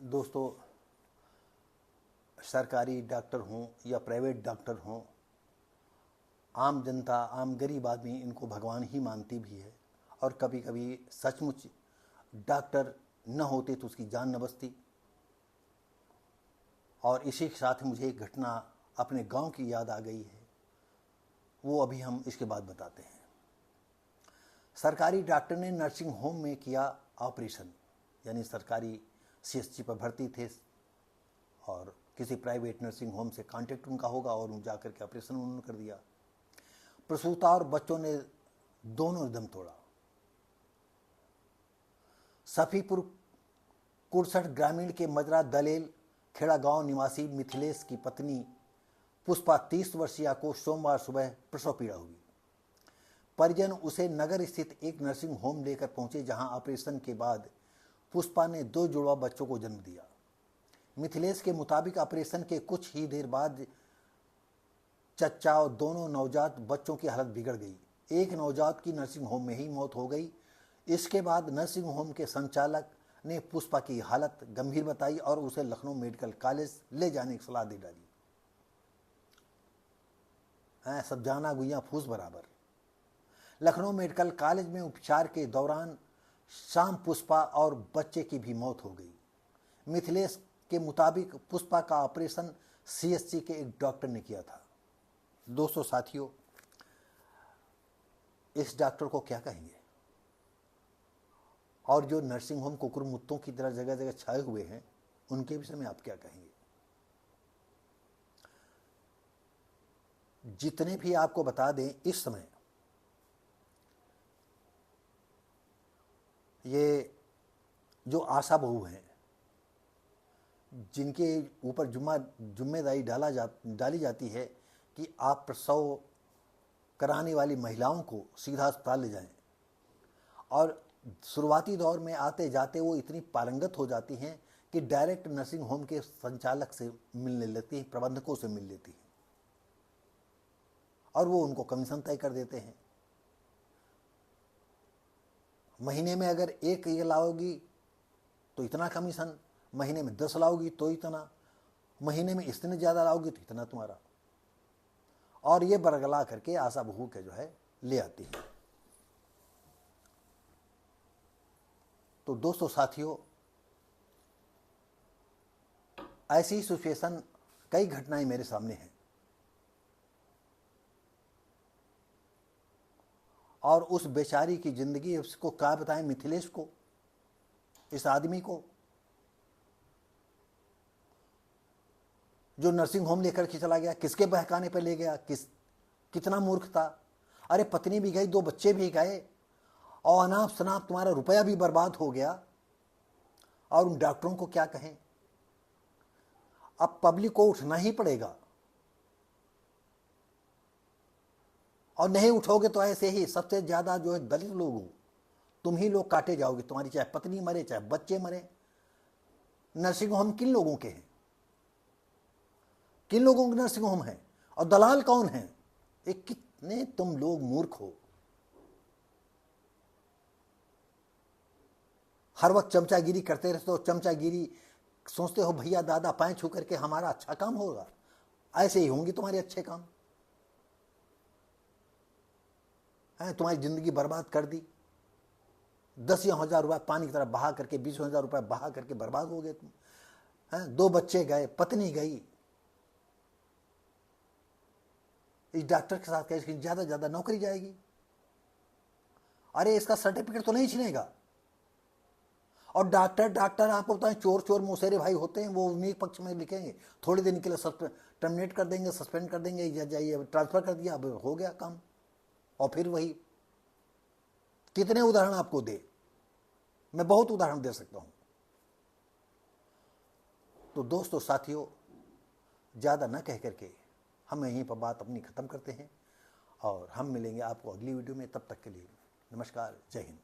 दोस्तों, सरकारी डॉक्टर हों या प्राइवेट डॉक्टर हों, आम जनता, आम गरीब आदमी इनको भगवान ही मानती भी है। और कभी कभी सचमुच डॉक्टर न होते तो उसकी जान न बचती। और इसी के साथ मुझे एक घटना अपने गांव की याद आ गई है, वो अभी हम इसके बाद बताते हैं। सरकारी डॉक्टर ने नर्सिंग होम में किया ऑपरेशन, यानी सरकारी सीएससी पर भर्ती थे और किसी प्राइवेट नर्सिंग होम से कांटेक्ट उनका होगा और जा कर के ऑपरेशन उन्होंने कर दिया। प्रसूता और बच्चों ने दोनों दम तोड़ा। सफीपुर कुरसठ ग्रामीण के मजरा दलेल खेड़ा गांव निवासी मिथिलेश की पत्नी पुष्पा 30 वर्षीय को सोमवार सुबह प्रसव पीड़ा हुई। परिजन उसे नगर स्थित एक नर्सिंग होम लेकर पहुंचे, जहां ऑपरेशन के बाद पुष्पा ने 2 जुड़वा बच्चों को जन्म दिया। मिथिलेश के मुताबिक ऑपरेशन के कुछ ही देर बाद चच्चा और दोनों नवजात बच्चों की हालत बिगड़ गई। एक नवजात की नर्सिंग होम में ही मौत हो गई। इसके बाद नर्सिंग होम के संचालक ने पुष्पा की हालत गंभीर बताई और उसे लखनऊ मेडिकल कॉलेज ले जाने की सलाह दे डाली। सब जाना गुइया फूस बराबर। लखनऊ मेडिकल कॉलेज में उपचार के दौरान शाम पुष्पा और बच्चे की भी मौत हो गई। मिथिलेश के मुताबिक पुष्पा का ऑपरेशन सीएससी के एक डॉक्टर ने किया था। दोस्तों साथियों, इस डॉक्टर को क्या कहेंगे? और जो नर्सिंग होम कुकुर मुत्तों की तरह जगह जगह छाए हुए हैं, उनके विषय में आप क्या कहेंगे? जितने भी आपको बता दें, इस समय ये जो आशा बहू हैं, जिनके ऊपर जिम्मेदारी डाली जाती है कि आप प्रसव कराने वाली महिलाओं को सीधा अस्पताल ले जाएं, और शुरुआती दौर में आते जाते वो इतनी पारंगत हो जाती हैं कि डायरेक्ट नर्सिंग होम के संचालक से मिलने लगती हैं, प्रबंधकों से मिल लेती हैं और वो उनको कमीशन तय कर देते हैं। महीने में अगर 1 ये लाओगी तो इतना कमीशन, महीने में 10 लाओगी तो इतना, महीने में इतने ज़्यादा लाओगी तो इतना तुम्हारा, और ये बरगला करके आशा बहू के जो है ले आती है। तो दोस्तों साथियों, ऐसी सिचुएशन, कई घटनाएं मेरे सामने हैं और उस बेचारी की जिंदगी, उसको क्या बताएं, मिथिलेश को, इस आदमी को जो नर्सिंग होम लेकर के चला गया, किसके बहकाने पर ले गया, कितना मूर्ख था। अरे पत्नी भी गई, 2 बच्चे भी गए और अनाप शनाप तुम्हारा रुपया भी बर्बाद हो गया। और उन डॉक्टरों को क्या कहें? अब पब्लिक को उठना ही पड़ेगा, और नहीं उठोगे तो ऐसे ही सबसे ज्यादा जो है दलित लोग हो, तुम ही लोग काटे जाओगे। तुम्हारी चाहे पत्नी मरे, चाहे बच्चे मरे। नर्सिंग होम किन लोगों के हैं? किन लोगों के नर्सिंग होम है? और दलाल कौन है? एक कितने तुम लोग मूर्ख हो। हर वक्त चमचागिरी करते रहते हो। चमचागिरी सोचते हो भैया दादा पैर छू करके हमारा अच्छा काम होगा, ऐसे ही होंगे तुम्हारे अच्छे काम। तुम्हारी जिंदगी बर्बाद कर दी। 10,000 रुपये पानी की तरह बहा करके, 20,000 रुपये बहा करके बर्बाद हो गए तुम। 2 बच्चे गए, पत्नी गई। इस डॉक्टर के साथ इसकी ज्यादा ज्यादा नौकरी जाएगी। अरे इसका सर्टिफिकेट तो नहीं छिनेगा। और डॉक्टर आपको बताएं, चोर मौसेरे भाई होते हैं, वो उन्हीं पक्ष में लिखेंगे, थोड़ी देर के लिए टर्मिनेट कर देंगे, सस्पेंड कर देंगे, या जाइए ट्रांसफर कर दिया, अब हो गया काम। और फिर वही। कितने उदाहरण आपको दे, मैं बहुत उदाहरण दे सकता हूं। तो दोस्तों साथियों, ज्यादा न कह करके हम यहीं पर बात अपनी खत्म करते हैं और हम मिलेंगे आपको अगली वीडियो में। तब तक के लिए नमस्कार, जय हिंद।